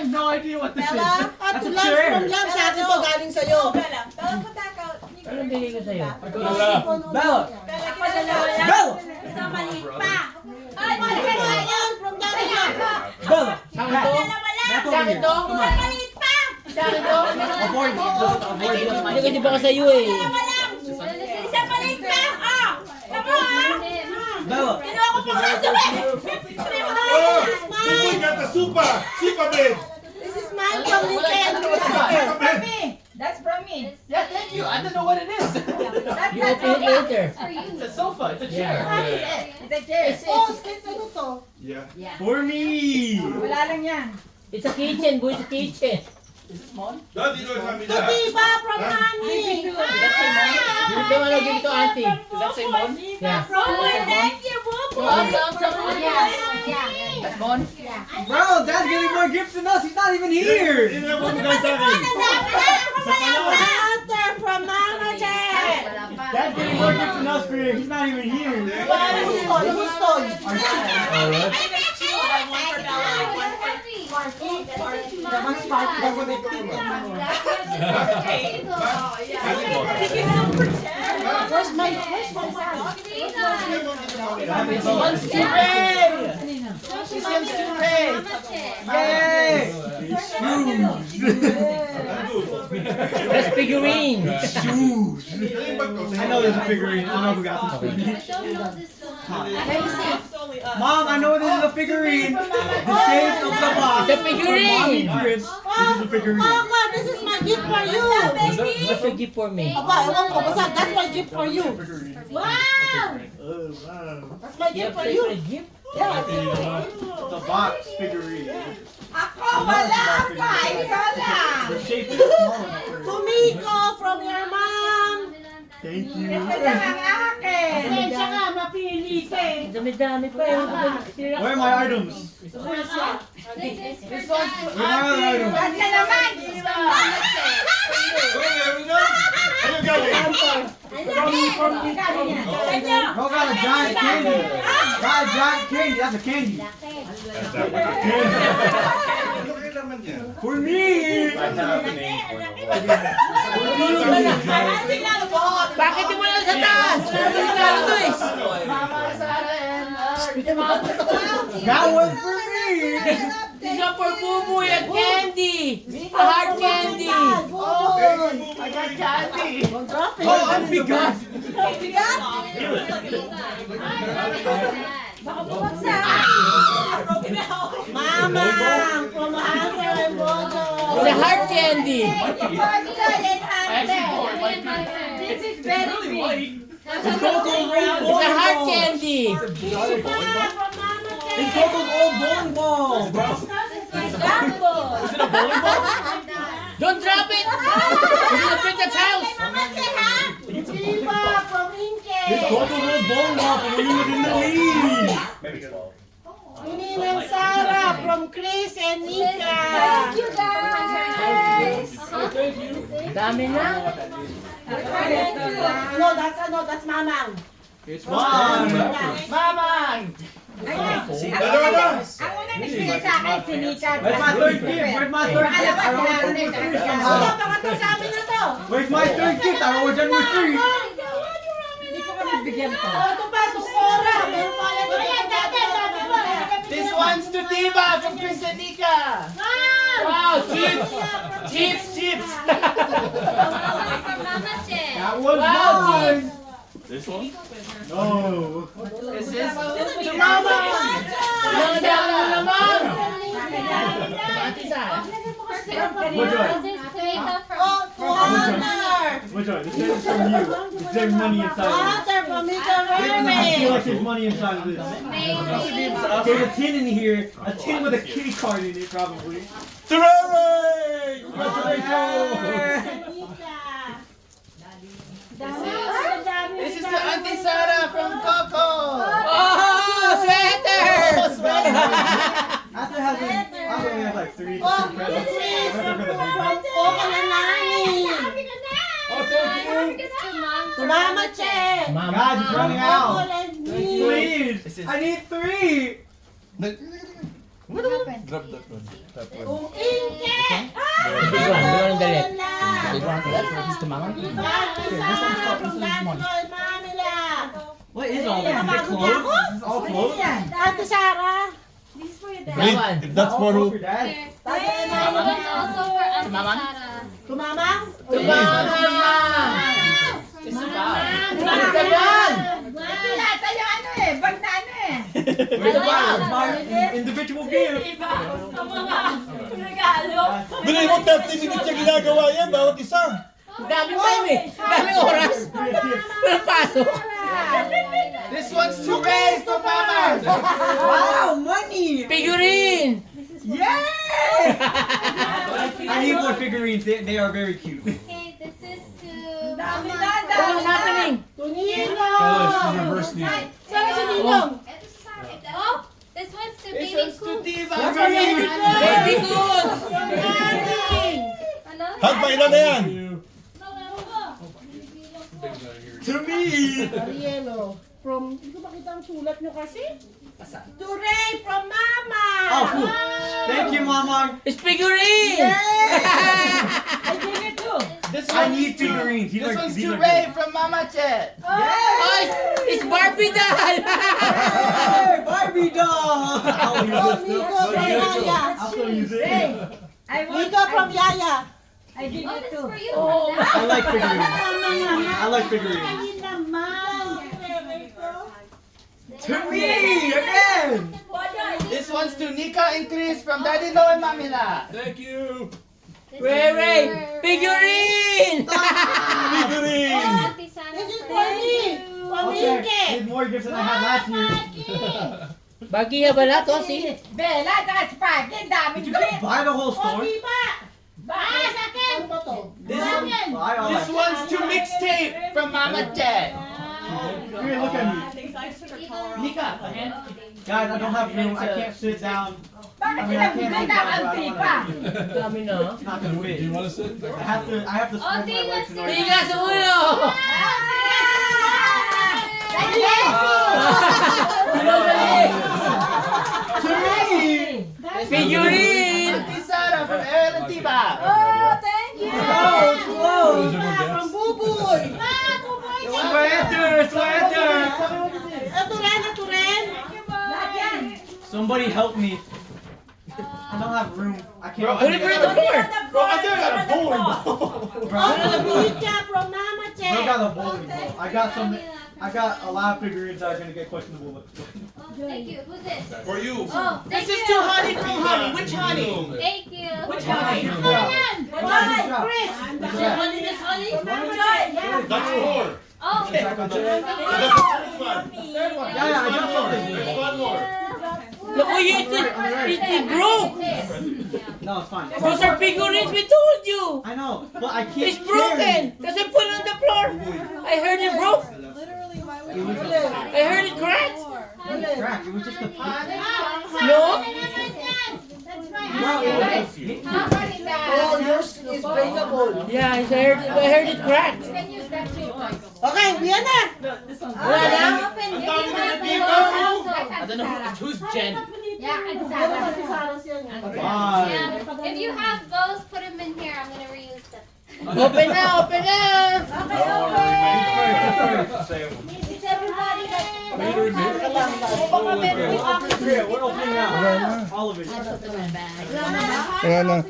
have no idea what this is. Bella, That's a love chair. from love sa akin to galing sa'yo. Bella, punta ka. Ano bigay ko sa'yo? Bella. Ako dalawa lang. Bella. Isa maliit pa. Ay, dalawa yan from galing yan. Bella. Sa akin to? Dalawa lang. Back Sa over akin here. to? Isa maliit pa. Sa akin to? Avoid it. Avoid it. Hindi ko di ba ka sa'yo eh. Dalawa lang. Isa maliit pa. Ah. Tama ha. Bella. Kinuha ko pa ka ito eh. Oh, we got the super bed. This is mine from weekend. Super bed. That's from me. Yeah, thank you. I don't know what it is. You open it later. It's a sofa. It's a chair. It's a chair. Oh, ano to? Yeah. For me. Wala lang yan. It's a kitchen, boy. It's a kitchen. Is this mine? Daddy don't have me To that. Diva from Nani. Does that say mine? Give it to ano, give it to auntie. Does that say mine? Yeah. Thank you, Bubu. That's mine? Bro, Dad's getting more gifts than us. He's not even here. Hindi na po guys sa akin. Water from Mama Jen. Dad's getting more gifts than us, Chris. He's not even here. Who's toy? Who's toy? Naman spark daw ko dito. Where's my bag? Monster Ray! She's Monster Ray! Yay! That's figurine. Shoes! I know there's a figurine. I don't know who got this figurine. Mom, I know this is a figurine. The shape of the box. It's a figurine. Mommy Chris. This is a figurine. Mama, this is my gift for you. What's your gift for me? Aba, ewan ko. Basta that's my gift for you. Wow! Oh, wow. That's my You gift have for to you. say a gift? Yeah. It's a box figurine. Ako wala pa. Ikaw lang. The shape is small enough for it. Tumiko from your mom. Thank you. Ito lang ang akin. Pasensya ka, mapili ka eh. Dami-dami pa yun. Where are my items? This Where are my other items? Ba't ka naman? Okay, there we go. Ano galing? Kanya. Oh, got a giant candy. Got a giant candy. That's a candy. Okay naman yan. For me. Bakit di mo lang sa taas? Ano to eh? That was for me. These are for Bubu and candy. A hard candy. I got candy. Oh, I'm bigat. Baka bumagsak. Mama, from Hunter and Bodo. It's a hard candy. This is very big. It's Coco's old It's a hard bowling ball. candy. It's Coco's old bowling ball, bro. Don't drop it. You're gonna break the tiles. Diva from Inke. It's Coco's old bowling ball from when he was in the league. Ninang Sarah from Chris and Nika. Thank you guys. Dami na. No, that's Mamang. It's mine. Mamang. Dalawa na. Ang unang nagbigay sa akin, si Nika. Where's my third gift? Where's my third gift? I don't know what three Ito, somehow. pangatlo sa amin na to. Where's my third gift? I was done with three. Hindi ko kami bigyan to. Ito pa, Tukora. Meron pa ulit. This one's to Diva from Chris and Nika. Wow, chips. Chips. Mama Chen. That was Wow, mine. This one? No. This is To Mama. Ang dami mo naman. Ate Sa. Which one? Oh, to Hunter. Which one? This is from you. There's money inside of Hunter from Mika this. I feel Remy. like there's money inside of this. There's a tin in here. A tin with a kitty card in it, probably. Hooray! Congratulations! This is to Auntie Sarah from Coco. Oh, sweater. After having, I only have like three Oh, presents. this is Except for the from big one. Okananani. Oh, thank you. To Mama Che. God, it's running out. Apple and me. Please, I need three. Grab that one. That one. Big one ang dali. What is all this? Is it clothes? This is all clothes? Ate Sarah. This is for your dad. Wait, if that's for who? For dad? This one's also for Auntie Sarah. Tumamang? Individual gift. Bili mo 30 minutes yung ginagawa yan, bawat isa. Daming time eh. Daming oras. Walang pasok. This one's too big for mama. Wow, money! Figurine. I need more figurines. They are very cute. Okay, this is to What's happening? Tunino! She's reverse niya. Saan si Ninong? Oh, this one's to Baby Coop. Baby good. Ano? Han, pa ilan na yan? To me. Arielo. From, hindi ko makita ang sulat nyo kasi. To Ray from Mama! Oh, cool. Thank you, Mama. It's figurine. I give it to. I need figurines. This one's these too are big from Mama Chet. Oh, it's Barbie doll. Hey, Barbie doll. I'll use this. Nico from Yaya. I'll still use it. Nico from Yaya. Oh, this is for you. I like figurines. I like figurines. To me again. This one's to Nika and Chris from Daddy Lo and Mamila. Thank you. Ray, figurine. Figurine. Auntie Sarah. This is for me. From Inke. Need more gifts than I had last year. Bagiya ba na to? Si? Bella, that's pag. Ang dami Did you guys buy the whole store? Bakit? Ano ba to? Buy all This that. one's to mixtape from Mama Chet. Here, look at me. Nika. Guys, I don't have room. I can't sit down. Bakit I mean, I can't sit down. I don't antipa? Dami na. It's not gonna Do you fit. want to sit? I have to spread my Tina, legs in order. Tiga sa ulo. To me. Figurine. Auntie Sarah from Aaron and Tiba. From Buboy. Sweater. Ito rin. Lahat yan. Somebody help me. I don't have room. I can't. Put it on the floor. Bro, I think I got a bowling ball. From Mama I Che. got a bowling ball. I got a lot of figurines that are gonna get questionable. Thank you. Who's this? For you. Oh, thank This is you. to Honey from Honey. Which Honey? Thank you. Which Honey? Chris. That's four. Oh, That's the third one. Third one. Yeah, I got something. There's one more. Look, it broke. No, it's fine. Those are figurines we told you. I know, but I can't. It's broken. Because I put it on the floor. I heard it broke. I heard it cracked. Crack. It was just a. No? No, it was. Oh, yours is breakable. Yeah, I heard it cracked. Okay, yan na. Wala na? I don't know who's Jen. Yeah, and Sarah. Sarah. Why? Yeah. If you have those, put them in here. I'm gonna reuse them. Open na, open na. It's everybody that... Yeah, we're opening now. All of it. Ayan na.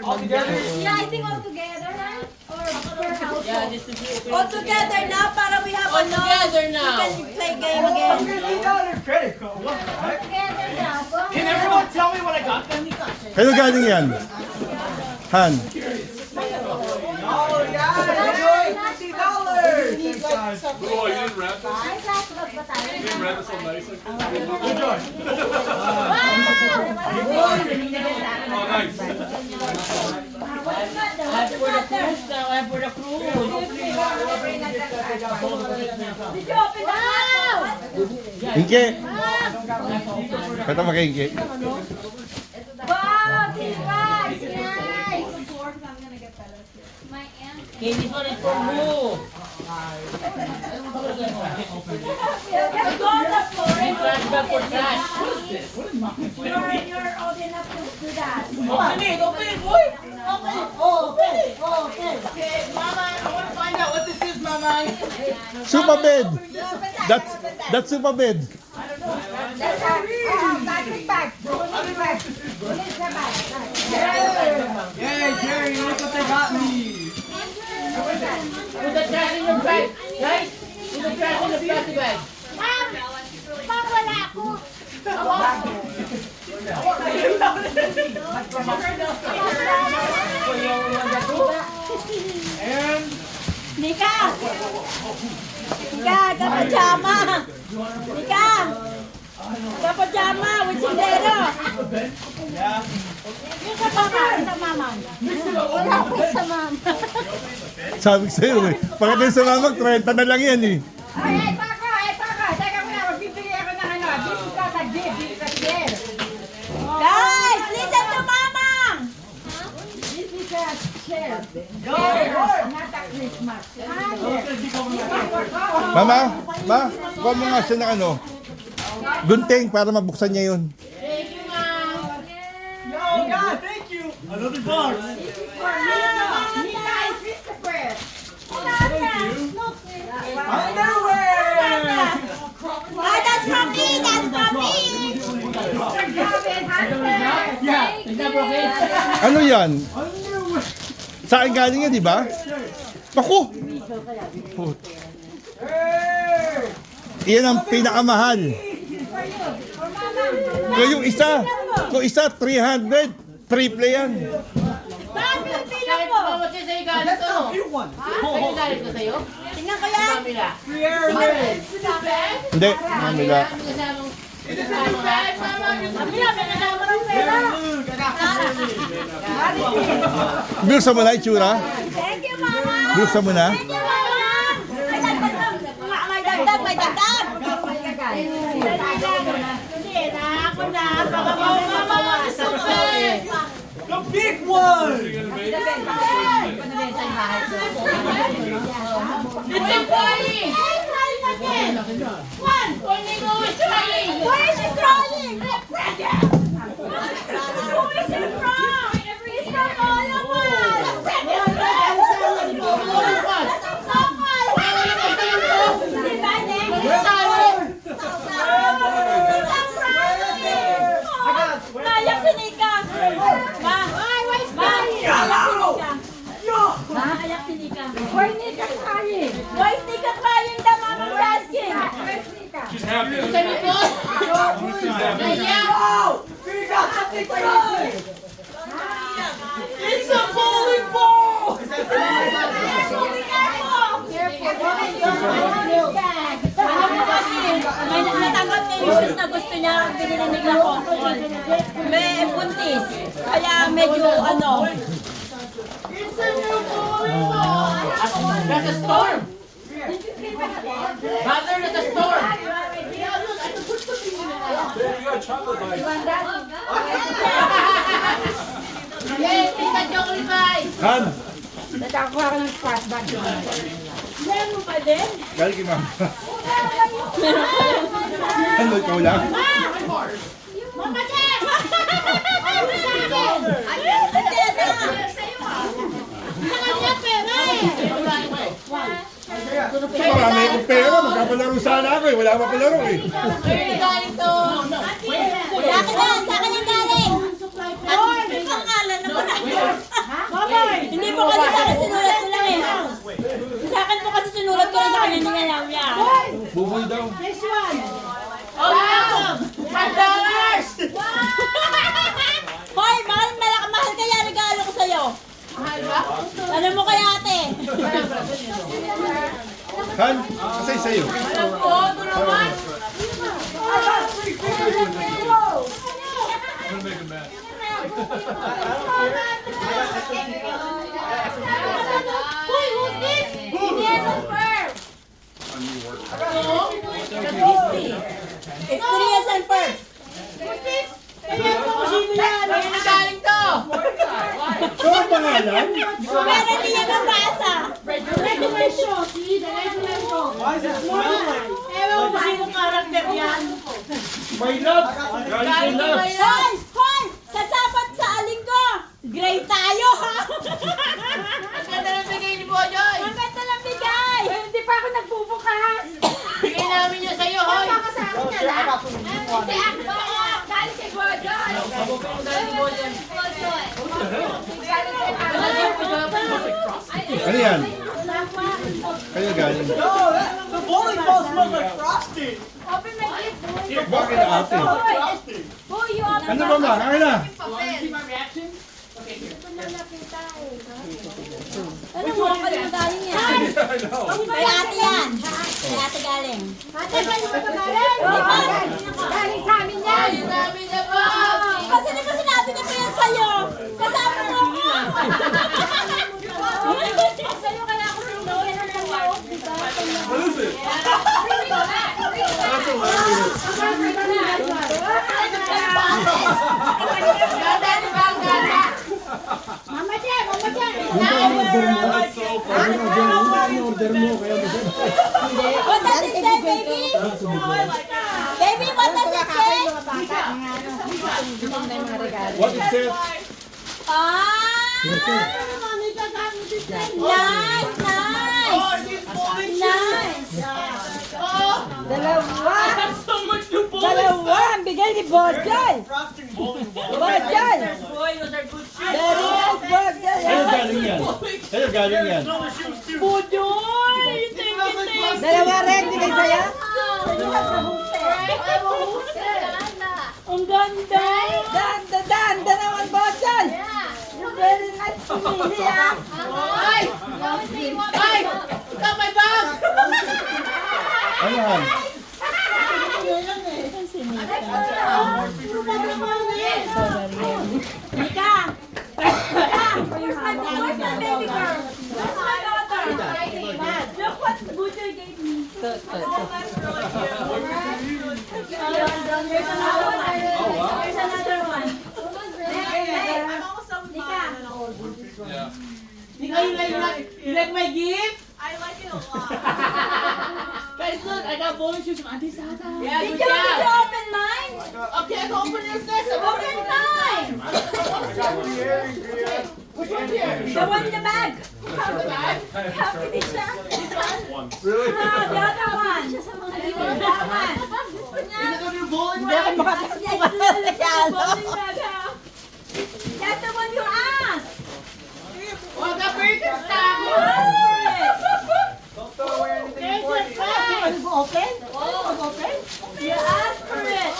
All together. Yeah, I think all together, right? Or per house. Yeah, just to be open. All together now para we have All together now. play game again. $150 credit card. What the All heck? together now. Can everyone tell me what I got them? Kano galing yan? Han. Oh, guys. $50. Thanks, guys. Bro, you didn't wrap this? Ay, plastic ba tayo? You didn't wrap it so nice like this? Enjoy. Oh, nice. As for the cruise now, as for the cruise. Did you open the house? Inke. Kata pa kay Inke. Wow, nice, nice. My aunt. Okay, this one is for who? Let's go on the floor. Flashback for trash. You're old enough to do that. Open it, boy. Okay. Okay, Mama, I want to find out what this is, Mama. Super bed. That's super bed. That's bag. Yay, Jerry, look what they got me. Put the trash in your bag, guys. Put the trash in the plastic bag. Ma'am, wala ako. And Nika! Nika, kapajama! Nika! Kapajama with sombrero! Yung sa mama, sa mama. Wala ko sa mama. Sabi ko sa'yo eh. Pagdating sa mamag, 30 na lang yan eh. Ay, Paco! Teka muna, magbibigay ako ng ano. Dito ka sa jeep, dito sa jeep. Guys, listen to Mamang! This is a chair. Not a Christmas. Ma, kuha mo nga siya ng ano. Gunting para mabuksan niya yun. Thank you, ma'am. oh God, thank you. Another box. Nika and Christopher. Look. Underwear. Ah, that's from me! That's from me! Yeah. Is that broken? Ano yan? Underwear. Saan galing yan, di ba? Paku! Iyan ang pinakamahal. Kung isa 300, triple yan. Bakit ang pila Kahit mo? mama siya sa'yo galit to. Sa'yo galit ko sa'yo? Tingnan ko yan. Pamila. Hindi, mamila. Pamila, may kasama ng pera. Bilsa mo na itsura? Thank you, Mama. Bilsa mo na? Thank you, Mama. May dagdag. May dagdag. Hindi na. Ako na. Baka mawawasan ko eh. The big one. It's a party! One. Only go is trying! Where is she crawling? Who is it from? It's from all of us. Nayak si Nika. Ma. Nayak si Nika. Why Nika crying? Why is Nika crying? The mama's asking. Where's Nika? She's happy. Sa likod! Naiyak! It's a bowling ball. Alam mo kasi, may natanggap niya yung shoes na gusto niya, binili ni Kakon. May buntis. Kaya medyo ano. That's a storm! Mother, that's a storm! Yay! Tika chocolate pie! Han! Natakuha ko ng fast bag. Meron pa din? Galing kay mama. Ano, ikaw lang? Mama Jen! Ano sa akin? Ayun! Nakanya pera eh! Marami akong pera, magkapalaro sana ako eh. Wala pa palaro eh. Where galing to? Sa akin yung galing! At ito ang ngalan naman Hindi po kasi sa akin sinulat ko lang eh. Sa akin po kasi sinulat ko lang sa kanya, hindi niya alam yan. Buboy daw. Oh, wow! $5! Hoy, mahal kaya regalo ko sa'yo. Mahal ba? Ano mo kaya ate? Han, kasay sa'yo. Alam ko, ito naman! Hoy, who's this? Yes, first. Experience and first. Who's this? Where na galing to? So, ang pangalan? Pero hindi niya nabasa. Regular show, see? The regular show. Why is it smiling? Ewan ko sino karakter yan. My love. Galing my love. Hoy! Hoy! Sasapat sa alinggo! Gray tayo, ha? Ang ganda ng bigay ni Bojoy! Ang ganda ng bigay! Hindi pa ako nagbubukas. Bigay namin yun sa'yo, hoy! Baka sa akin yan, ha? Hindi ako! Galing si Bojoy! Ano yan? Kaya galing. The bowling ball smells like frosting. Open my gift, boy! Bakit na ate? Boy, you open Ano ba ma? Ano na? Ano mo? Ano mo galing yan? Kay ate yan. Kay ate galing. Ate, galing mo ba galing? Galing sa amin yan. Galing namin na po! Kasi di ba sinabi niya pa yan sa'yo? Kasama mo ako. Sa'yo kaya ako sinigyan ng loob, di ba? What is it? Ganda ni Bang Ganda! Mama Jen, Mama Jen. That's so funny. What does it say, baby? Baby, what does it say? What is it? Ah! Nice, nice! Nice! Dalawa. So much new bowling. Dalawa. Ang bigay ni Bojoy. Frosting bowling ball. Bojoy. Boy, those are good shoes! Very nice, Bojoy. Kaya galing yan? Kaya galing yan? Bojoy! Dalawa rin, bigay sa'yo. Ang ganda! Danda naman, Bojoy. Very nice pumili, ha. Ay! Ay! Ikaw may bag! Ano yan? Nika! Where's my baby girl? Where's my daughter? Look what Bojoy gave me. There's another one. There's another one. Nika! You like my gift? I like it a lot. Guys, look, I got bowling shoes from Auntie Sata. Yeah, Did good you job. open mine? Okay, go open yours next. Open mine! Which one here? The one in the bag. The bag? How can it siya? Really? Ah, the other one. That one. Is it on your bowling Hindi ako bag? Bowling bag, ha? That's the one you asked. Oh, the burgers na! Don't throw away anything important. Open? Open? You asked for it.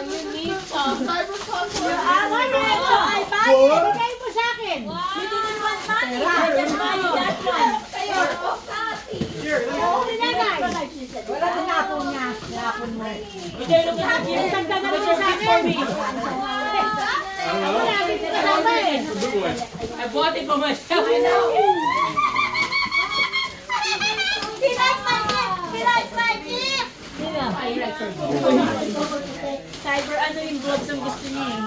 You need some. You asked for it, so I buy it. Bigay mo sa akin. You didn't want money. That's why you got one. Wala tinapon niya. Tinapon mo. Isagdagan mo sa akin. Wala din tinapon eh. Good one. I bought it for myself. He likes my gift. He likes my gift. Cyber, ano yung gloves ang gusto niya eh?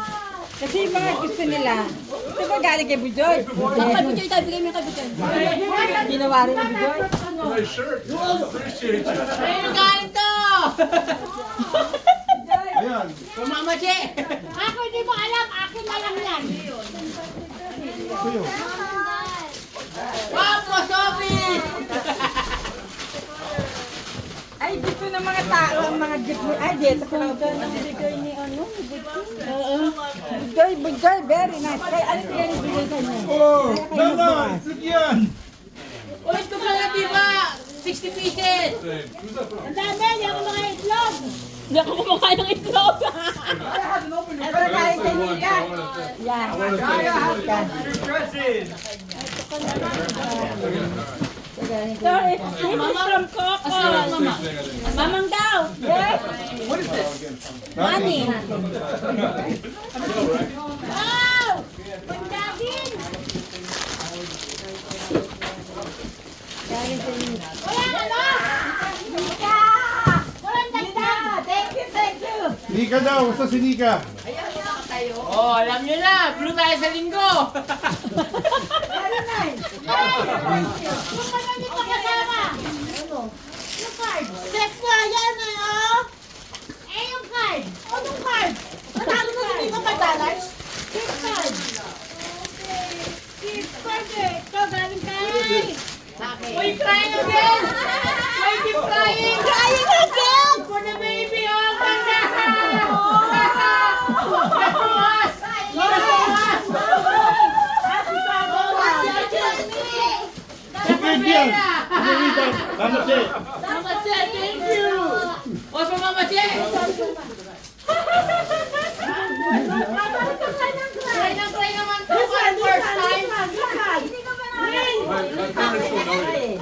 Kasi yung mga gusto nila. Ito ba galing kay Bujoy? Kay Bujoy tayo, bigay mo kay Bujoy. Ginawa rin ni Bujoy. Nice shirt. Appreciate you. Ayun, galing to! Ayan. From Mama Che. Ako hindi mo alam. Akin na lang yan. Sa'yo. Wow, post office! Ay, dito ng mga tao, ang mga gift mo. Ay, dito ko lang ito. Nabigay ni ano, ni Bujoy. Oo. Bujoy, very nice. Kaya ano yan ibigay kanya? Oh, naman! Look yan! Uy, ito pala, di ba? 60 pieces! Ang dami, hindi ako mga itlog. Hindi ako kumakain ng itlog. Ito na kain kay Nika. Yan. Sorry, this is from Coco. Mamang daw. Yes. Money. Wow! Pagdagin! Walang ano? Nika! Walang dagdag! Thank you, thank you! Nika daw, basta si Nika. Oh, alam nyo na, blue tayo sa linggo! Very nice. Kung ano hindi pa kasama? Yung card. Set ko, yan eh, oh. Eh, yung card. Anong card? Natalo na si Nico $5? Gift card. Gift card eh. Ito, galing kay. Uy, crying again! Why keep crying? Crying again! For the baby, oh, ganda! Get to us! Get to us! Mama Che. Mama Che, thank you! Oh, for Mama Che! Cry naman to for the first time!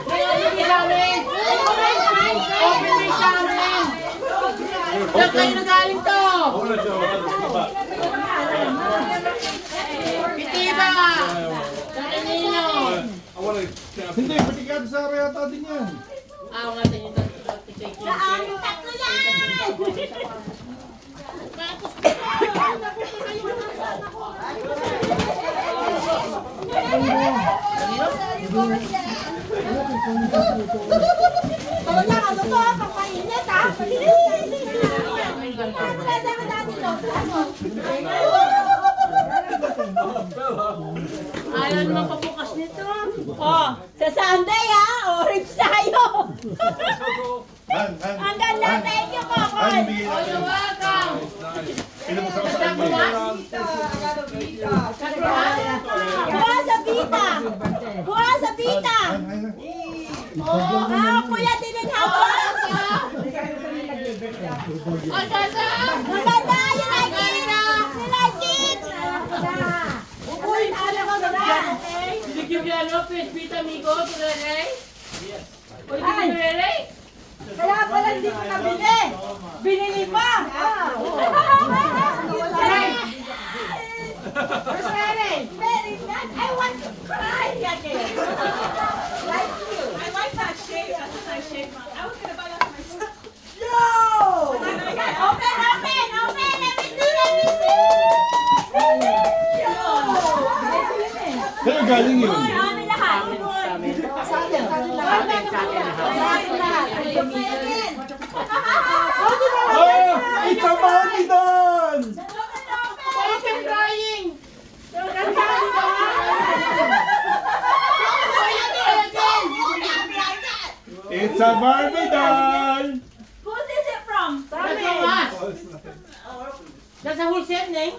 May open sa amin! Saan kayo nagaling to? Pitiba! Saan ninyo? Hindi, patikado sa yata din yan. Ah, nga sa inyo. Ang tatlo yan! Ano to? Papainit ha? Ayaw naman pabukas nito. Oh, sa Sunday ha? Orange tayo! Ang ganda, thank you, Kokon! Oh, you're welcome. Kuha sa Vita! Kuha sa Vita! Ah, kuya din ang hapon! Oh, Sasa! Ang ganda! You like it? You like it? Uy, alam mo ba? Did you get ano? Pita amigo to Rene? Yes. Oh, did you Rene? Kaya pala hindi ko nabili. Binili pa. Where's Mary? Mary, I want to cry again. Like you. I like that shape. That's a nice shape. I was gonna buy that for myself. Yo! Open, open, open. Let me see. Yo! Pero galing yun. Ano lahat? Sa atin. Oh, it's a Barbie doll! Oh, I'm crying! It's a Barbie doll! Who's is it from? That's from us. That's a whole set, Neng.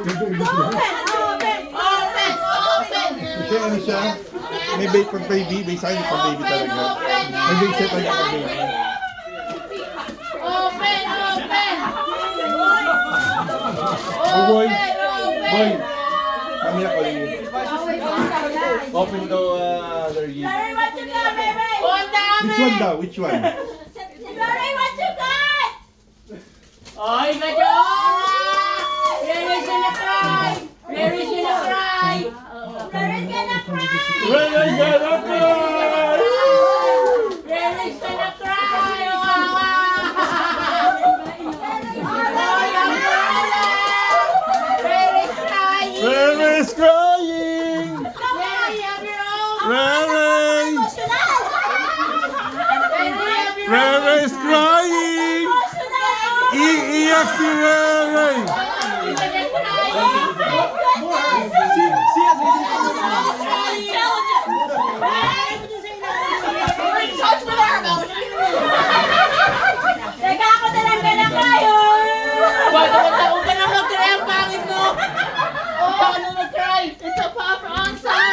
Open, open. Open! Open! Kasi ano siya? May bait pang baby, may sign pang baby talaga. May bait set talaga pang baby. Open! Open! Oh boy! Open! Boy! Mamaya ko yun. Open daw their year. Larry, what you got, baby? Oh, ang dami! Which one daw? Which one? Larry, what you got? Oy, Majora! Larry's gonna cry! Larry's gonna cry! Larry's gonna cry. Larry's gonna cry! Larry's gonna cry! Wawa! Larry's crying! Larry's crying! Larry, have your own! Larry! Emotional. Larry, have your own! Larry's crying! Emotional. Iiyak si Larry! Teka, ako na lang gala kayo. Huwag ka na mag-cry ang pangit mo! Huwag ka na mag-cry! It's a pop answer!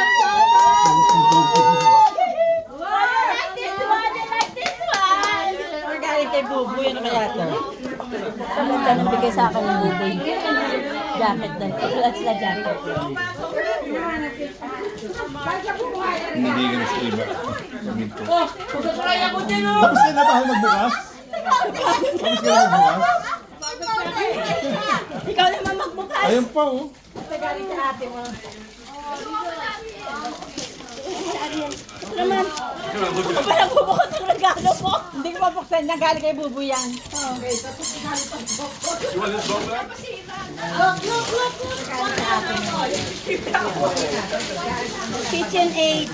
Like this one, you like this one. Or galing kay Buboy, ano kaya ito? Ang ganda ng bigay sa akin ng Buboy. Jacket din. That's the jacket. Hindi ka na sa iba. Oh, mag-cry ako din oh! Tapos ka na ba magbukas? Tapos ka na magbukas? Ikaw naman magbukas. Ayun pa oh. Galing sa ate mo. sa Ariel. Ito naman. Ako pa nagbubukas ng regalo mo. Hindi ko mapuksan. Nagaling kay Bubu yan. Kitchen aid.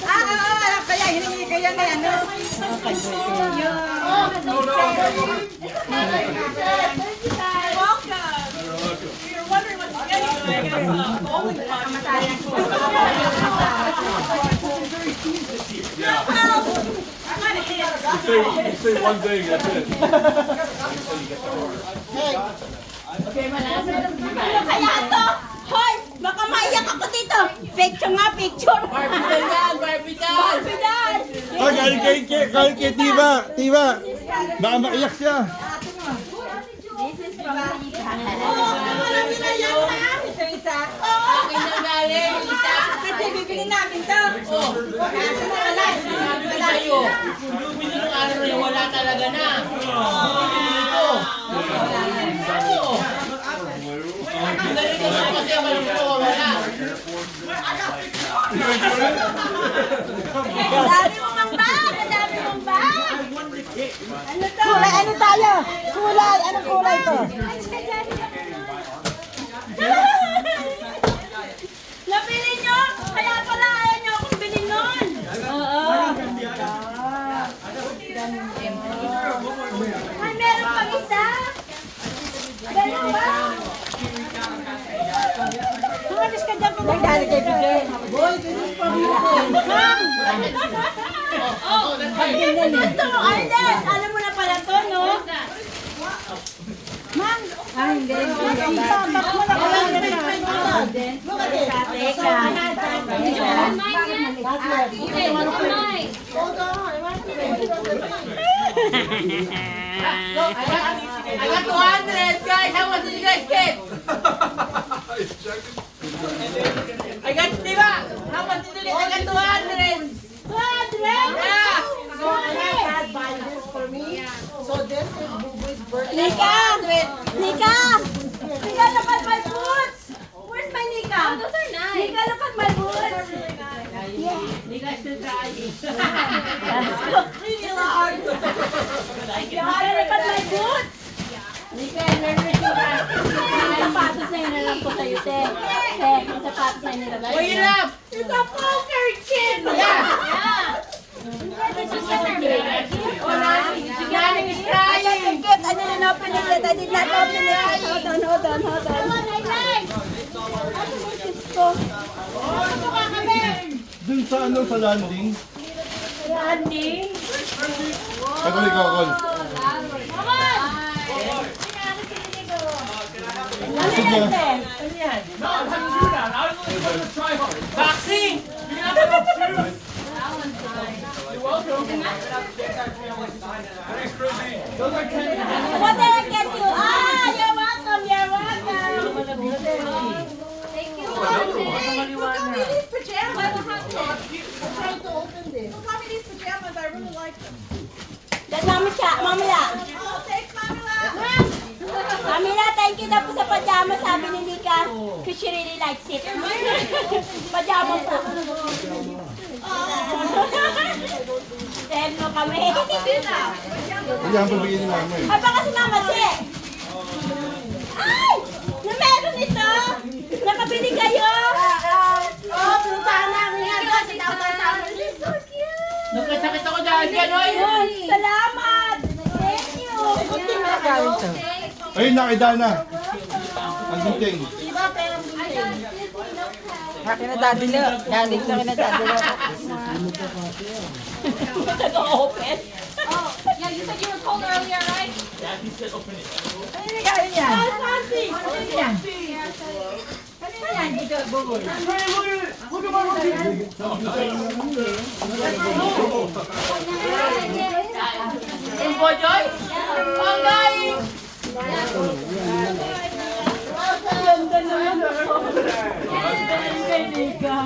Alam ko yan. Hiningi ko yan na yan. No? Welcome. You're wondering what you're getting. I guess bowling puck. You say one thing, that's it. Ano kaya to? Hoy! Baka maiyak ako dito. Picture nga, picture. Barbie doll yan, Barbie doll. Bidal. Ah, galing kay Tiba. Tiba. Baka maiyak siya. Marami na yan ha. Ito isa. Akin na galing, isa. Kasi bibili namin to. Oh, Kaso na wala. sabi ko sa'yo, bumili ng araw na yung wala talaga na. Bumili ko. Oo. Bumili ko kasi ako lang ko, wala. Ang dami mong bag. Ang dami mong bag. Ano to? Kulay ano tayo? Kulay. Anong kulay to? Nabili nyo? Kaya pala ayaw nyo akong bilhin nun. Oo. Ay, meron pang isa. Dalawa. Tumalis ka dyan. Nagaling kay Bubu. Boy, this is from you. Ito, Ardes. Alam mo na pala to, no? Ma'am. Ay, hindi. Bak mo na pala. Look at it. Teka. I got 200, guys. How much did you guys get? I got, diba? How much did you get? I got 200. 200? Yeah. So I had buy this for me. So this is Bubu's birthday. Nika! Nika! Nika, look at my boots! Where's my Nika? Oh, those are nice. Nika, look at my boots. You guys still trying. Nika, look at my boots. Nika, learn with you guys. Sapatos na yun na lang ko sa'yo, te. Te, yung sapatos na yun na lang. Wait it up. It's a poker chin! Yeah! This is what they're doing. Oh, Nani is crying. I didn't open it. I did not open it. Hold on. Dun sa ano sa landing. Landing? Ako ikaw, Col. Sige. Boxing. What did I get you? Ah, you're welcome. Thank you. Look at me these pajamas. I'm trying to open this. Look at me these pajamas. I really like them. That's Mamila. Oh, thanks, Mamila. Mamila, thank you na po sa pajama. Sabi ni Nika, because she really likes it. Pajama po. Send mo kami. Hindi ang pabigyan ni Mama eh. Ay, baka si Mama Che. Ay! Na meron ito? Nakabili kayo? Sana. This is so cute. Nagkasakit ako dyan, oy. Salamat. Thank you. Ayun na, kay Dana. Ang gunting. Akin na daddy lo. Daddy ko na daddy lo. Nag-open. Oh, yeah, you said you were cold earlier, right? Ano yung gawin yan? Ano yan? Ano yan? Dito, Buboy. Imbo Joy? Ang galing! Ganda naman ako. Ganda kay Nika.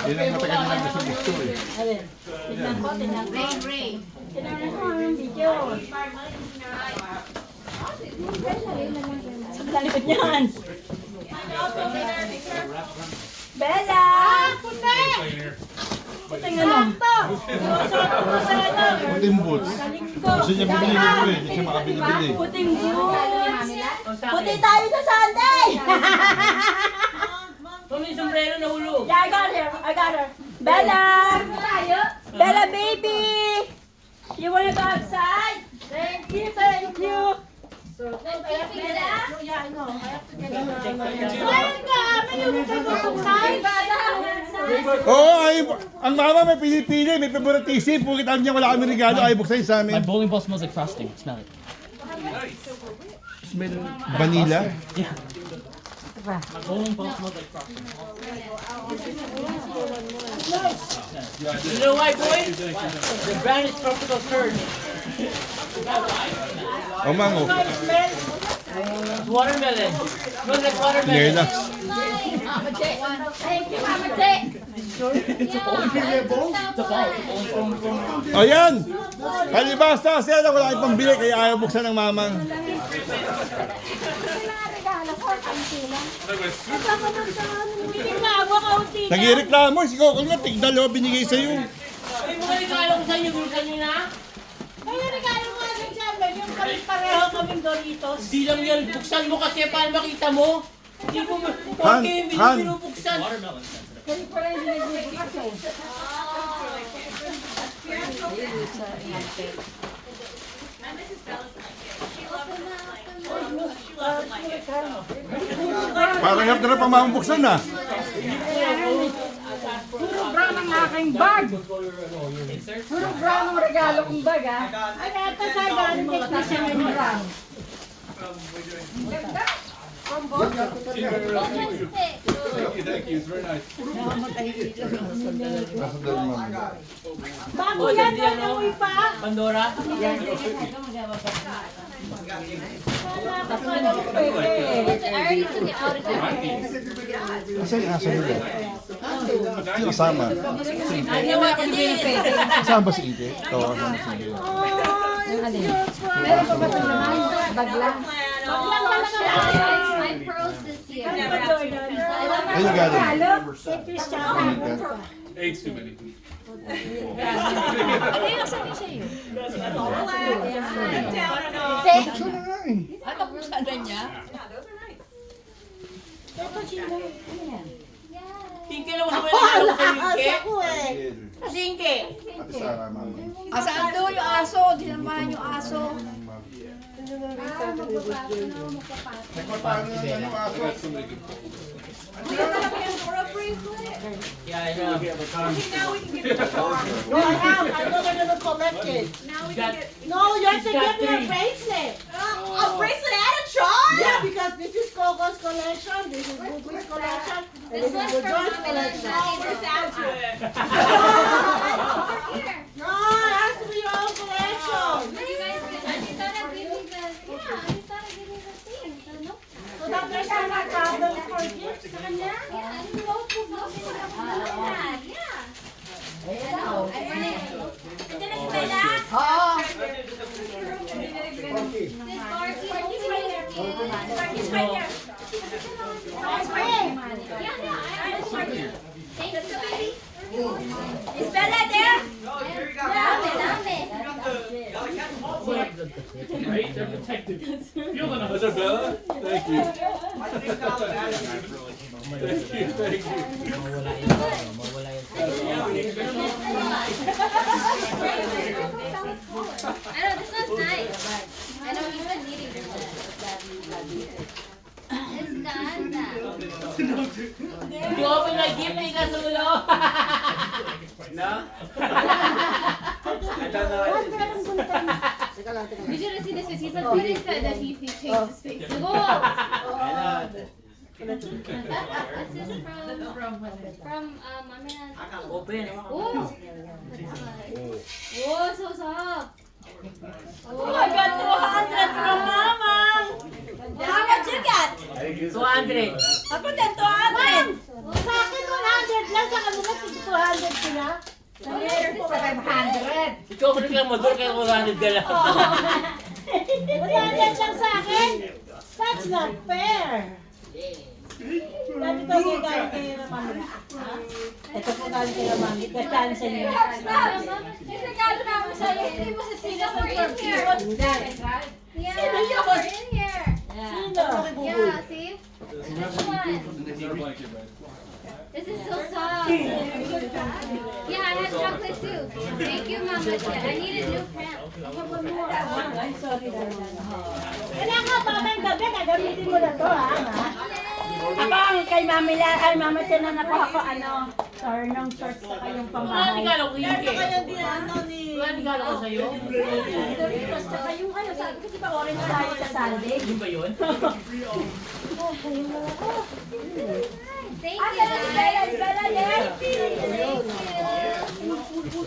Yan ang matagal na gusto eh. Tignan ko. Tignan ko ang video. Lalit yan. Bella! Puti! Puting ano? Puting boots. Gusto niya bumili nito eh. Hindi siya makabili-bili. Puting boots! Puti tayo sa Sunday! Kung yung sombrero na hulog. Yeah, I got her. Bella! Bella baby! You wanna go outside? Thank you, thank you. Oo, ang mama may pinipili, may favoritism. Kung kita niya wala kami regalo, ay buksan sa My amin. bowling ball smells like frosting. Smell it. Smell vanilla. My bowling ball smells like frosting. You know why, boys? The brand is Tropical Surge. O mango. It's watermelon. Smells like watermelon. Relax. Thank you, Mama J. O yan! Palibasta kasi ano, wala kang pambili kaya ayaw buksan ng mamang. Nagreklamo, si Coco nga, tigdalo binigay sa'yo. Ay, mga regalo ko sa inyo. Bulusan nyo na. Ay, regalo mo kasi dyan, yung kami pareho kaming Doritos. Di lang yan. Buksan mo kasi para makita mo. Hindi ko Han, Han. binubuksan. Kasi pala yung binigbukas eh. Parang hirap na pamamabuksan na. Puro brown ang aking bag. Puro brown ang regalo kong bag, ha? Ay, nata sa galing technician ng brown. Ganda. Bago yan, uwi pa. Pandora. Kasi yung aso nila. Sino kasama? Ano naman ako din. Kasama ba si Ike? Oo, kasama si Ike. Meron pa ba ito naman? Bag lang. My pearls this year. Ayun galing. Halo? Kay Christian. Eight's too many. Ano yung sabi sa'yo? Thank you. Ano po sana niya? Singke lang mo sa regalo ko sa Singke. eh. Singke. Ate Sara, mami. Saan doon yung aso? Dinamahan yung aso. Paano na yung aso? Yeah, I know. No, I have. I'm not gonna collect it. No, you have to give me a bracelet. A bracelet and a charm? Yeah, because this is Coco's collection, this is Bubu's collection, and This this is one's from John's Mama collection. Linda. We're sad to it. Here. No, it has to be your own collection. But you guys, I thought I'd give you the, yeah, I thought I'd give you the thing, the notebook. So that there's no problem for gifts sa kanya. Yeah, and the notebook, yeah. I know. I read it. Andiyan na si Bella? Oo. This Barky. Barky's right there. Barky's right there. Yeah, I know Barky. Thank you, baby. Is Bella there? Dame, dame. Right? They're protected. Feel the Was it Bella? Thank you. Thank you. I know, this one's nice. I know, you've been needing this. It's ganda. You open my gift, may kasulo. You should have seen this face. He's like, what is that? That he changed his face. Whoa! This is from Mama. Open. Oh! Whoa, so soft. Oh, I got 200 from Mama. How much you got? 200. Ako din, 200. Sa akin 100 lang, sa kanila 200 sila. Sa meron po 500. Ikaw ko lang mo doon kaya 100 ka lang. 100 lang sa akin? That's not fair. Sabi ko, galing kayo na mami. Ito po galing kayo na mami. Galing sa inyo. Regalo namin sa'yo. Hindi mo sa Pinas ng perfume. Yeah, we're in here. Sino? Yeah, see? This one. This is so soft. Yeah, I have chocolate too. Thank you, Mama. I need a new pen. Ay, sorry. Kailangan ka babang gabi, gagamitin mo na to, ha? Ako ang kay Mami lang, ay Mama Chen na nakuha ko, tornong shorts sa kayong Wala pambahay. regalo ko yun eh. ni... Wala regalo ko sa'yo. Doritos, tsaka yung sabi ko, di ba orange tayo sa Sunday? Yun ba yun? Thank Ah, you. Bella,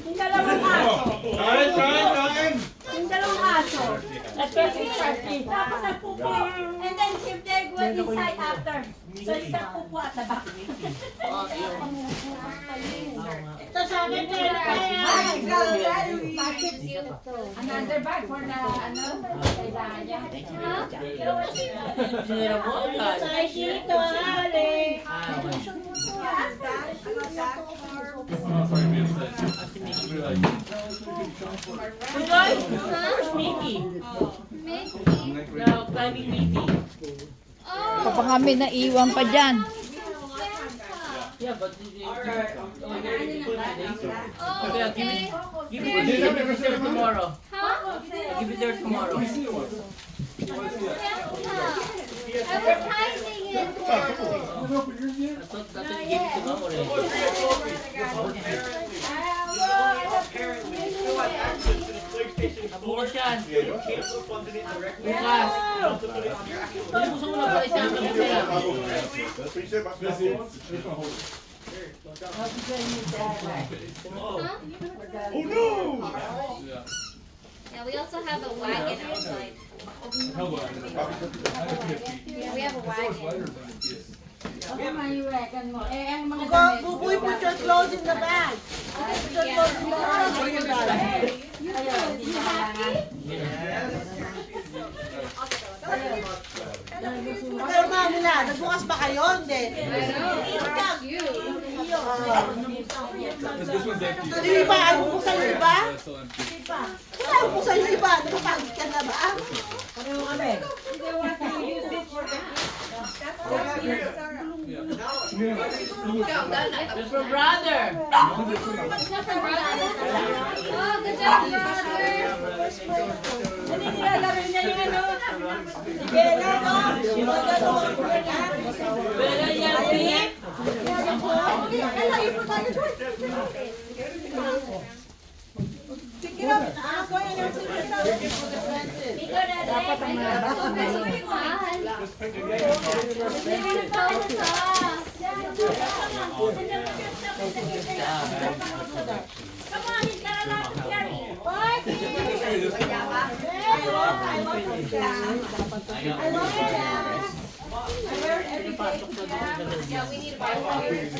yung dalawang aso. Kain! Yung dalawang aso. At perfect party. Tapos nagpupo. And then if they go inside after. So it's nagpupo at the back. Ito sa akin na another bag for the kailangan niya. Sinira mo agad. Ay, dito, Ale. Hey guys, where's Mickey? Mickey. No, climbing Mickey. Oh. Pa kami naiwan pa dyan. Yeah, but Oh, okay, okay. give it there tomorrow. Huh? Give it there tomorrow. Advertising it. I thought that you give it to Mom already. Bukas yan. Bukas. Hindi gusto mo lang pala isang kami kaya. That's what you said about this one. Huh? Oh no! Yeah, we also have a wagon outside. Yeah, we have a wagon. Ano may reckon mo? Eh, ang mga Bubuy, put your clothes in the bag. Pero mami na, nagbukas ba kayo? Hindi. I know. Cute. Hindi ba? Ano buksan yung iba? Ano buksan yung iba? Nakapagod ka na ba? Pareho kami. It's for brother. It's not for brother. Oh, good job, brother. Ano yung nilalaro niya yung ano? Bella, no? Bella yan, Pick it up. Ako yun yung pick it up. Dapat ang Come on, he's got a lot to carry. Party! I love it. I wear it every day. Yeah, we need to buy tires.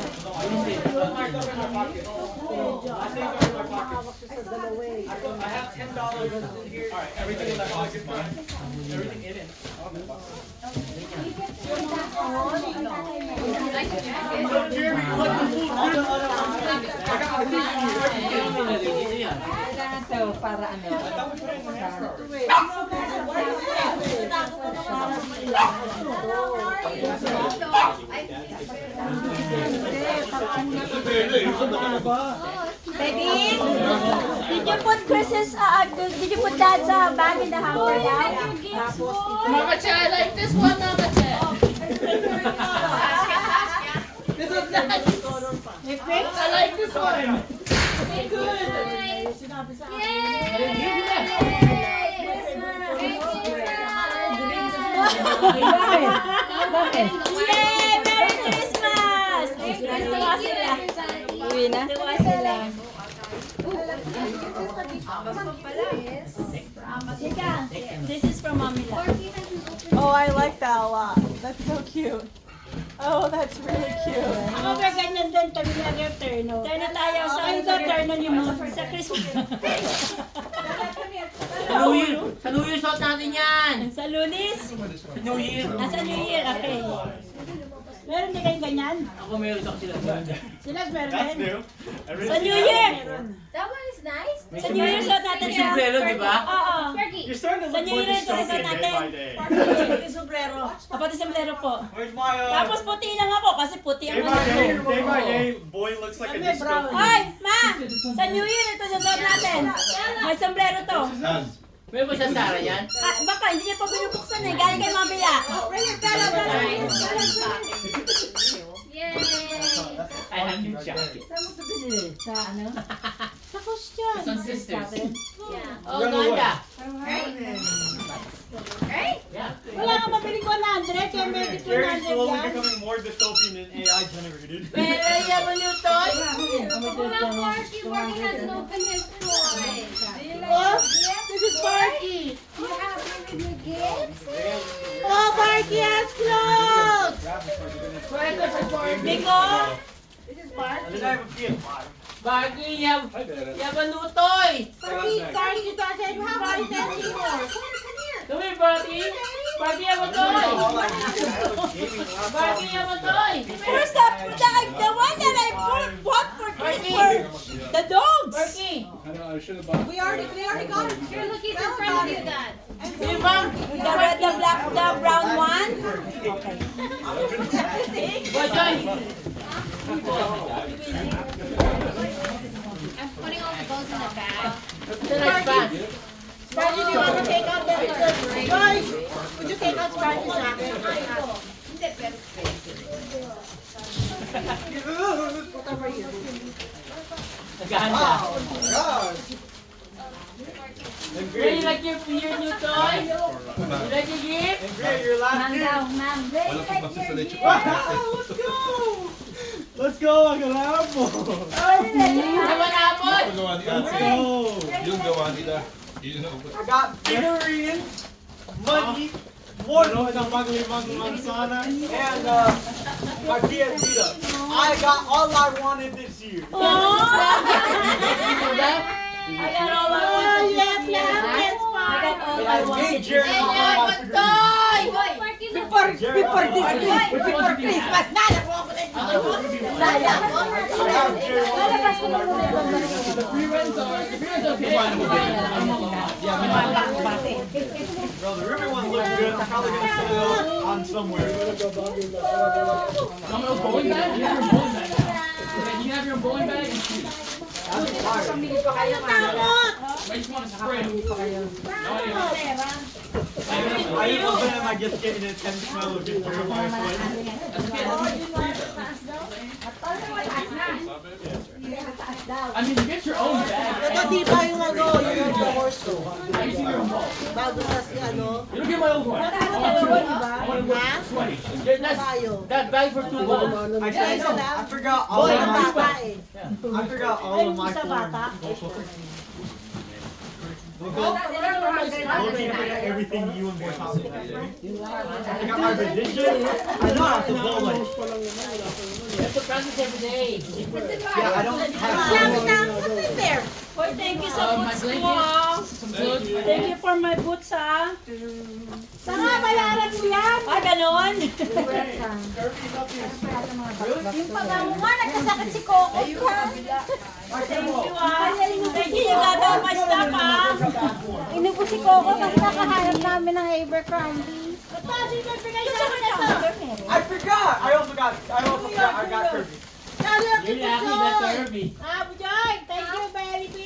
I have $10 in here. Alright, everything in that box is mine. Everything in it. Jeremy, what the food? Kailangan to para ano. Baby, did you put Chris's, did you put Dad's bag in the hamper now? Mama Che, I like this one, Mama Che. This is nice. I like this one. Yay! Merry Christmas! Natuwa sila. Uwi na. Natuwa sila. Chika, this is from Mami Lang. Oh, I like that a lot. That's so cute. Oh, that's really cute. Ako ba ganyan din kami nag-turno. Turno tayo sa ano turno niyo mo sa Christmas. New Year! Sa New Year suot natin yan! Sa Lunis? Sa New Year! Sa New Year, okay. Meron din kayong ganyan? Ako meron sa sila. Sila meron That's din. new. Sa New Year! That one is nice. Sa New Year suot natin May siya. sombrero, di ba? Oo. Fergie. You're starting to Sa look New more Year, suot dystopian day natin. by day. Pati sombrero. Pati sombrero po. Where's my Tapos puti lang ako kasi puti day ang by mga day, ko. day by day, boy looks like a dystopian. Ay, ma! Sa New Year, ito suot natin. May sombrero to. Meron ba siya Sarah yan? Ah, baka hindi niya pa binubuksan eh. Galing kay Mabila. Yay. I have new jacket. Sa ano? Sa Kusyan. Some sisters. Yeah. Oh, ganda! Right? Yeah. Wala kang mabiling 100, kaya may Gary's 200 slowly yan. becoming more dystopian and AI generated. Pero yan mo yung toy! Well, Marky hasn't opened his toy. Oh, this is Marky. You have with your gifts? Oh, Marky has clothes. Biko? This is Marky. And then I have a PS5. Bagay, yan mo yung toy! Marky doesn't have toys anymore. Come here, Bagay! Bagay, yan mo toy! Bagay, yan mo toy! Where's the one that I bought for the dogs? Bagay! We already got it. Here, look, he's in front of you, Dad. Sige, ma'am! The red, the black, the brown one? Bagay! I'm putting all the bows in the bag. It's a nice band. Sparky, do you want to take out the guys? Would you take out Sparky's jacket? Nagahanda. Hey, you like your new toy? You like your gift? And Gray, your last gift. Let's go, ang apple. Naman apple! Let's go. Yung gawa nila. I got figurines, money, water, manzana, and my PS Vita. I got all I wanted this year. I got all I wanted. Yes, yes, I got all And I I made wanted. Jerry Hey, all yan my mo figurines. toy! Marky, look. Before Christmas, nada po ako na sayang. I have Jerry all my figurines. Bro, the ribbon one looks good. I'm probably gonna set it up on somewhere. You have your bowling bag and shoes. I just want to spray them. I even put them, I just get an intense smell of Jerry while I I mean, you get your own bag. Ito di ba yung ano, yung horse to? I used to get your own ball. Bago sa si ano, You don't get my old one. I want to sweaty. tayo. That bag for $2. I forgot all Boy, of ang my bata eh. I forgot all of my forms. We'll forget everything you and me talked about. I got my rendition. I know I have to blow like. That's the practice every day. Yeah, I don't Dami have. na. What's in there? Hoy, thank you sa My boots ko. blankets, some clothes. Thank you for my boots, ha. Saka, bayaran mo yan. Ah, ganon. Yung pagka mo nga, nagkasakit si Coco. Thank you, ah. Thank you, you got all my stuff, ah. Inupo si Coco kasi nakahanap namin ng Abercrombie. I forgot. I also got I got Kirby. You're lucky that's Kirby. Ah, Bujoy, thank you very much.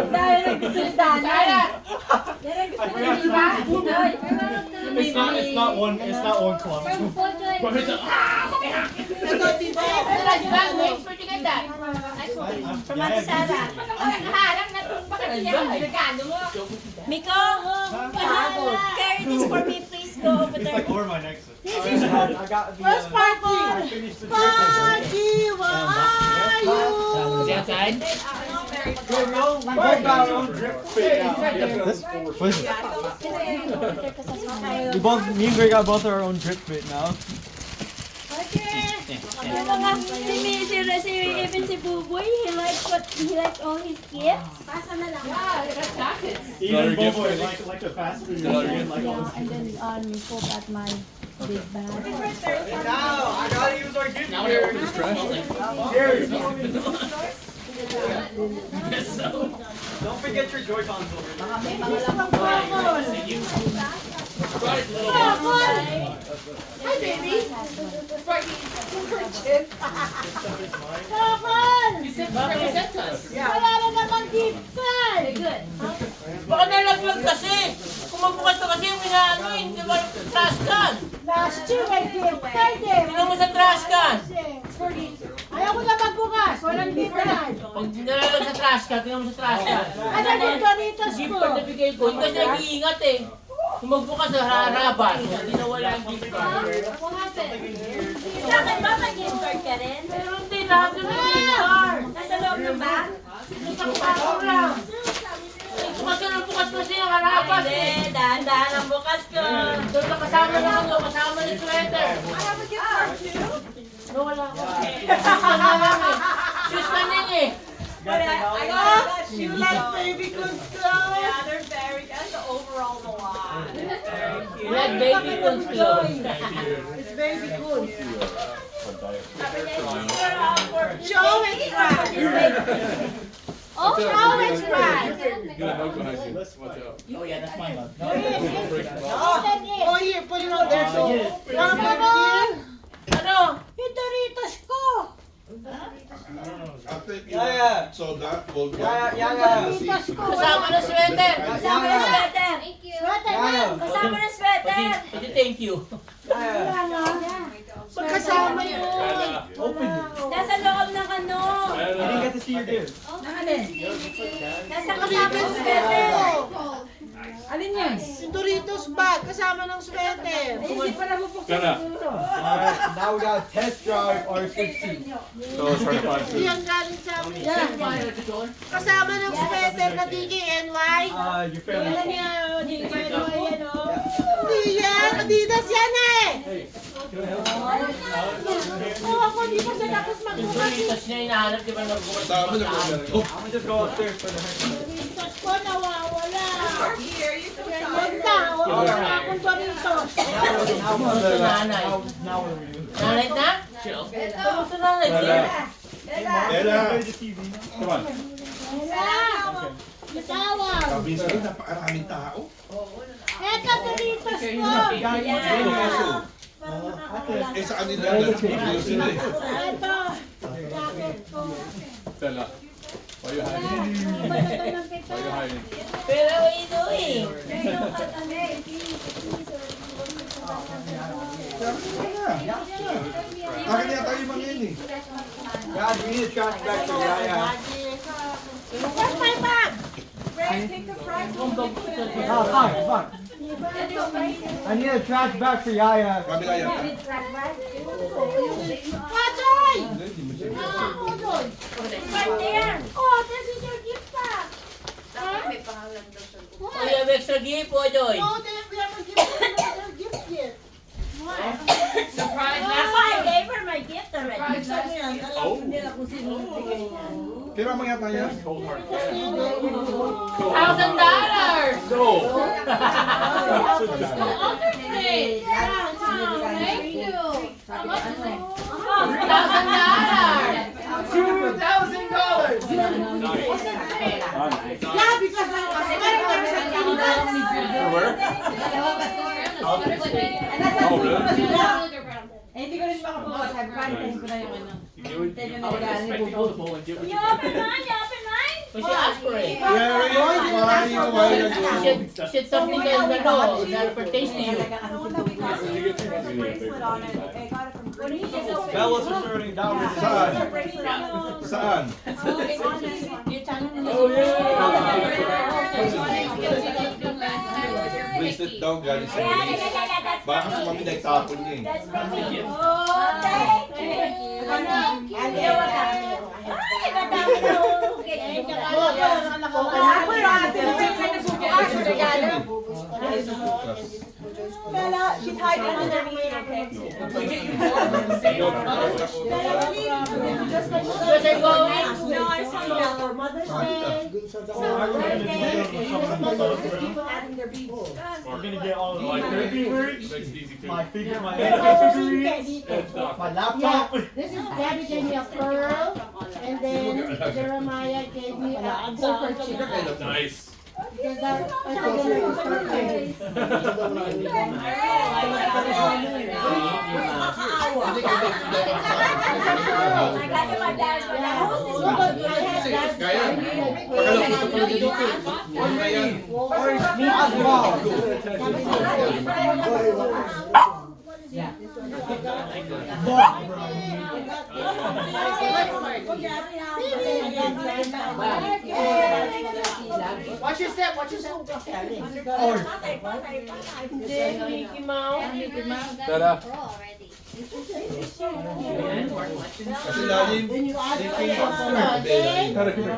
Dahil nagtitindahan. It's not one club. From Bojoy. Ito di ba? Nice bag, Wings. Where'd you get that? From Ate Sara. Miko, carry this for me, please. Go over It's there. like over my next. I got the. Where's Sparky? I finished the Sparky, where are you? Is he outside? We both got our own drip fit now. Me and Greg got both our own drip fit now. Even si Buboy, he likes all his gifts. Even Bobo, like the fast food. Like all this. And then pull back my big bag. Now, I gotta use our gift Now here. we're just trash. Don't forget your Joy-Cons over there. Hi, baby. Wala na namang gift card. Good. Baka nalaglag kasi. Kung magbukas ka kasi yung inaano eh, hindi ba trash can? Last year, may gift card eh. Tingnan mo sa trash can. Ayaw ko na magbukas. Walang gift card. Pag nalalag sa trash can, tingnan mo sa trash can. Asan yung Doritos Gift ko? card na bigay ko, hindi kasi nag-iingat eh. Kung magbukas sa harabas, hindi na wala ang gift card. What happened? Bakit ba may gift card ka rin? Pero hindi, lahat yung gift card. Nasa loob ng bag? Isang pako lang. Bukas ka ng bukas kasi yung harabas eh. Dahan-dahan ang bukas ko. Doon ka kasama na ano, kasama ng sweater. No, wala ko. Shoes ka din eh. You like baby goods clothes? Yeah, they're very good. The overall's a lot. Like baby goods clothes. It's baby goods. Show it, Brad. Oh, Show it, Brad. Oh yeah, that's my mug. Oh, here, put it on there. So, come on. Ano? Yung Doritos ko. Yeah. Soda, cold Doritos ko. Kasama ng sweater. Kasama ng sweater. Thank you. Sweater na. Kasama ng sweater. Pati thank you. Wala nga. Kasama yun. Nasa loob ng ano. I didn't get to see your gift. Nasa kasama ng sweater. Alin yan? Yung Doritos bag. Kasama ng sweater. Hindi pa nabubuksan siguro. Alright, now we gotta test drive our 16. Yan galing sa amin. Yan. Kasama ng sweater na DKNY. Your family. Yan yan. DKNY yan o. Hindi yan. Adidas yan eh. Oo, ako di pa siya tapos Yung magbukas. Doritos niya hinahanap, di ba nagbukas? Tama na po. I'm gonna just go upstairs for the next one. Doritos ko nawawala. Here, you can Huwag na. Wala akong Doritos. Nanay. Now what do we do? Nanay na? Tama sa nanay. Ella, come on. Wala. Matawag. Sabi sa'yo, napakaraming tao. Eto Doritos ko. Eh, sa kanila, nagpipilo sila eh. Eto. Jacket ko. Stella, why are you hiding? Basta lang kita. Why are you hiding? Pero what are you doing? Akin yata yung mga yun eh. Guys, we need a trash bag for Yaya. Where's my bag? Fine. I need a trash bag for Yaya. Kabila yan. Pajoy! Pajoy! Right there! Oh, this is your gift bag! Oh, you have extra gift po, Joy. No, we haven't given her their gift yet. surprise. I gave her my gift already. Kaya mo yata yan? $1,000! Thank you. How much is it? $2,000! Yeah, because I was sweating there was a Oh, really? Hindi ko rin makabukas. I've ko na yung ano. You open mine? You open mine? But she asked for it. She said something that that pertains to you. Bella's returning down with Saan? Bracelet daw galing sa Greece. Baka sa mami nagtapon niya eh. Bella, she's hiding underneath. Okay. We get you more from the same Just like Where's it going? No, I saw that. for Mother's Day. People adding their beads. We're gonna get all of my Like figures, Makes it easy too. my figure, my figurines, Stuff. my laptop. This is Daddy gave me a pearl, and then Jeremiah gave me a silver chip. Nice. Because that, I told him it was birthday. Watch your step, watch your step. Mickey Mouse. Tara. Kasi lalim. Then you add for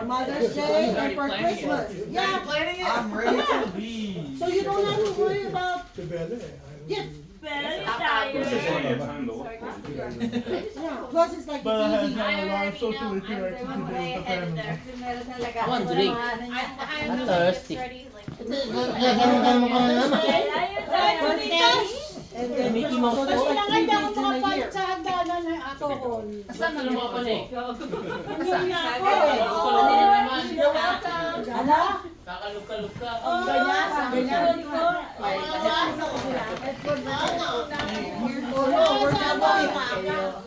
Mother's Day and for Christmas. Yeah, Planning it? I'm ready to leave. so you don't have to worry about gifts. Yeah, plus it's like But I it's had easy. a lot of social interaction to do with the family. I want drink. I'm thirsty. And then Mickey Mouse. so there's like 3 days in a year. Saan ka lumapalik? Ano? Kakalug-kalug ka.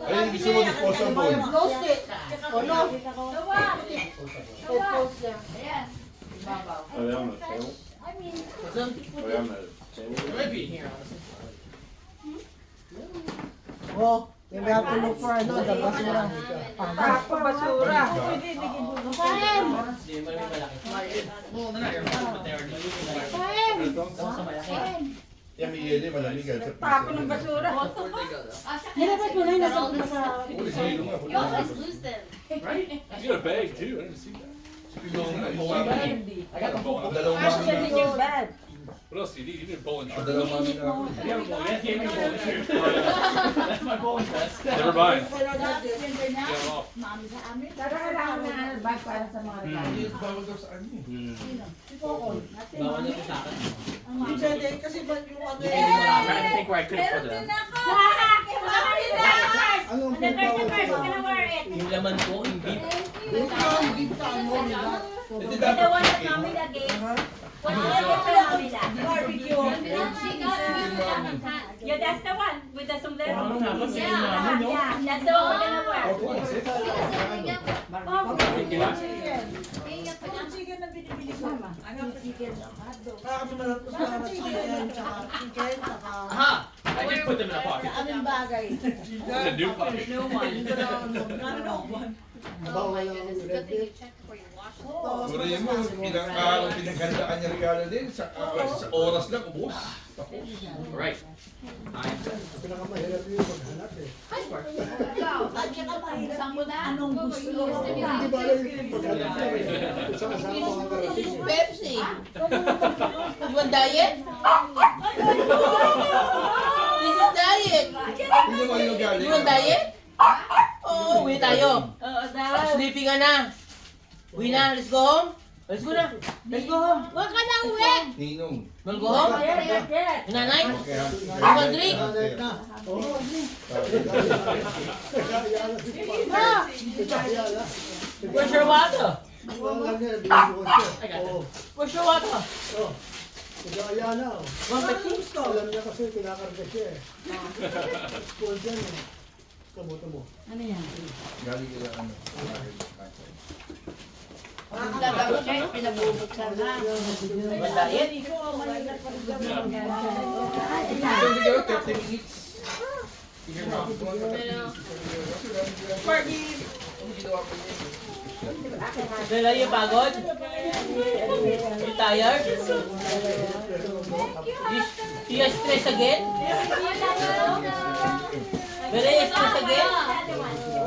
Ay, gusto mo disposable. Roast it. Oh no. It goes there. Ayan na, sayo. Ayan na. Maybe. Oh, then we have to look for ano, the basura. Basura. Kain! Hindi mo rin malaki. Kain! Yan, may yeli, malamig. Tapon ng basura. Nilabas mo na yung nasa Uli, sa ilo nga. You always lose them. Right? You got a bag too. I didn't see that. I got the bowl. What else do you need? You need a bowling shirt. You have a bowl, yes, give me a bowl shirt. That's my bowling vest. Never mind. Get them off. Bawal daw sa ano eh. Bawal na ito sa akin. Kasi ba yung ano I'm trying to think where I could have put them. Anong bawal sa Yung laman ko, yung beef. Hindi dapat. She got Yeah, that's the one with the sombrero. Yeah. That's the one we're gonna wear. Aha! I just put them in a pocket. Anong bagay? In a new pocket. Oh my goodness, it's good that you checked before you wash it. Suri mo, ilang araw pinaghandaan niya regalo din. Sa oras lang, ubos. Right. Anong gusto mo? Pepsi. You want diet? This is diet. Hindi mo yung galing. You want diet? Oo, uwi tayo. Sleeping ka na. Uwi na, let's go home. Let's go na. Let's go home. Huwag ka na uwi! Ninong. Wanna go home? Yung nanay? You want drink? Where's your water? I got it. Where's your water? Want Pepsi? Alam niya kasi kinakarga siya eh. School dyan eh. Kabuto mo. Galing nila ano. Pinabubuksan na. Want diet? So, hindi ka 30 minutes. Sige mo. Dala you pagod? You tired? You stress again? Dala you stress again?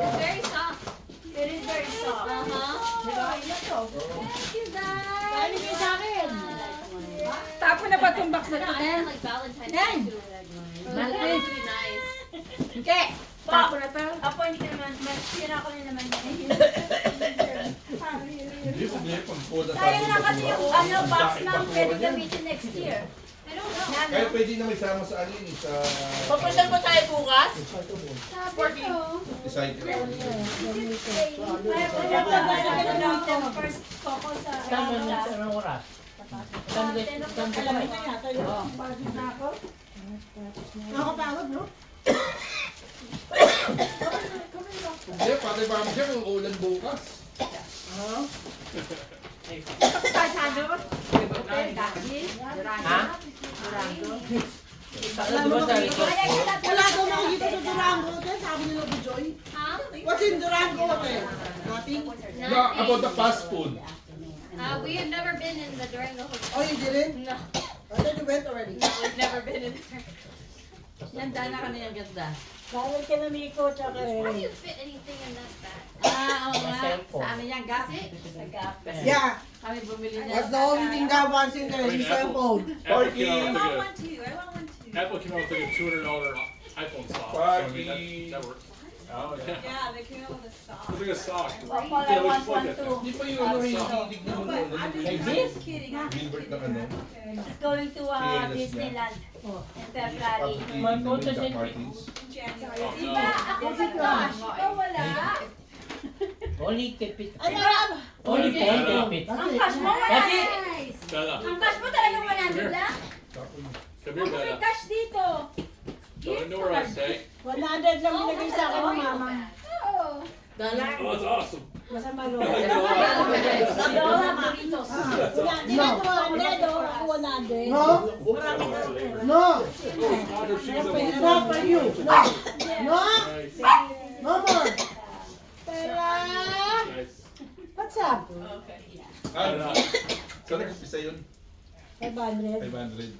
It's very soft. It is very soft. Thank you guys. sa akin. Tapon na ba itong box na to, I Nen? like Valentine's Day too. It's really nice. Hindi. Ako na to. Apo, hindi ka naman. Sira ko na naman yan. Hindi po niya pag po Sayang na kasi yung ano, box lang pwede gamitin next year. I don't know. Kaya pwede na may sama sa alin, sa Papunsan mo tayo bukas? Sabi ko. recycle. Kaya pwede ko gamitin mo first coco sa... Saan mo na sa oras? Saan Alam mo yata yung bagay na ako. Nakakapagod, no? Hindi, pati ba mo siya kung ulan bukas? Ha? Ano ba sa ito? Wala daw makikita sa Durango hotel, sabi nila po Joy. Huh? What's in Durango hotel? Nothing? Yeah, about the fast food. We have never been in the Durango Hotel. Oh, you didn't? No. I thought you went already. We've never been in there. Ganda na kami ng ganda. Dahil ka na Miko, tsaka How do you fit anything in that bag? Oo nga. Sa amin yan, gap. Sa gap. Yeah, Kami bumili na. that's the only thing that wants in there, his cell phone. Apple came out I with want to. I want one too. a Apple came out with like a $200 iPhone stock. So, I mean, that works. Oh yeah. Yeah, they came out with a sock. It's like a sock. Paul, I Yeah, we want should one look at too. Hindi pa yung ano yung titig na No, ano. but I'm just kidding. Gilbert ng ano. It's going to Disneyland in February. Jack Martins. January. Diba? Ako sa cash. Ikaw wala. Only kipit. Ay, marami! Only 10 kipit. Ang cash mo wala. That's it. Bella. Ang cash mo talaga 100 lang? Come here, Ang may Bella. cash dito. Don't know where I stay. 100 lang binigay sa akin ng mama. Oo. Oh, that's awesome. Masama loob. Lola, Maritos. Hindi na 200, ako 100. No? No! It's not for you. No! No! No more! Pera! Nice. What's up? Ano? Saan nag-upisa yun? 500. 500.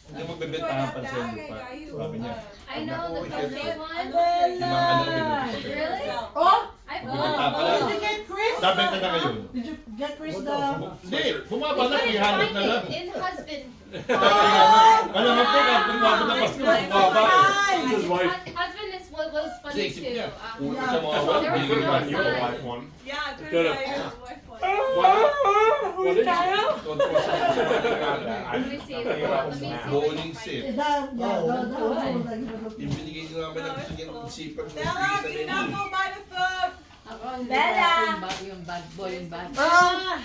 Hindi magbebentahan pa siya yung lupa. Sabi niya. I know the complete one. Si Mama na Really? Oh! Magbebenta pa lang. Did you get Chris? Nabenta na ngayon. Did you get Chris the... Hindi, bumaba na, Couldn't 300 find na lang. it in husband. Ano naman po, bumaba na mas bumaba. It's his wife. Husband is what was Kasi funny isip too. niya, kung siya mawawala, There was bigyan no ba niyo sign. wife one? Yeah, it Good. turns out it was wife one. What did you? Let me see. Let me see. Bowling sip. Is that... Yung binigay niyo namin ang gusto niya ng isipan mo. Bella, do not go buy the food. Bella!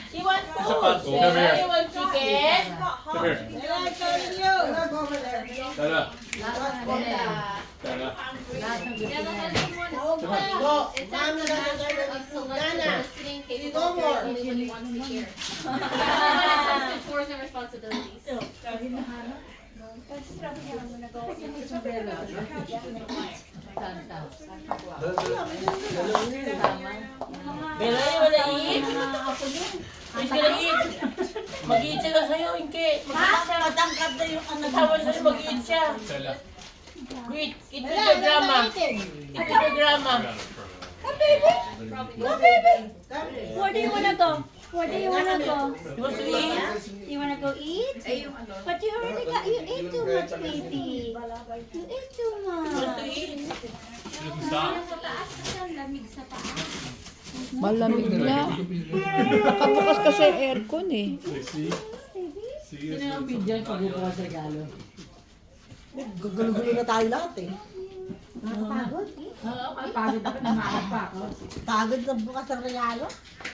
You want Sa food? pato. You want chicken? It's not hot. Come here. I like telling you. Go over there. Bella. Yeah. Bella. Yeah, the husband one is Go. fun. It's Mama, actually Nana, a selective Nana. listening No capable of more. hearing only what he wants to hear. It's chores and responsibilities. Bella, you wanna eat? Who's gonna eat? Mag-eat sila sa'yo, Inke. Matangkad na yung ano. Kasama sa'yo, mag-eat siya. Bella. Eat with your grandma. Eat with your grandma. Where do you wanna go? Where do you wanna go? You want to eat? You wanna go eat? But you already got, you ate too much, baby. You ate too You want to much. eat? She doesn't stop. Sa taas kasi ang lamig sa taas. Malamig na. Nakabukas kasi aircon eh. They see. See this. Gugulo-gulo na tayo lahat eh. Nakapagod? Pagod na bukas ang regalo.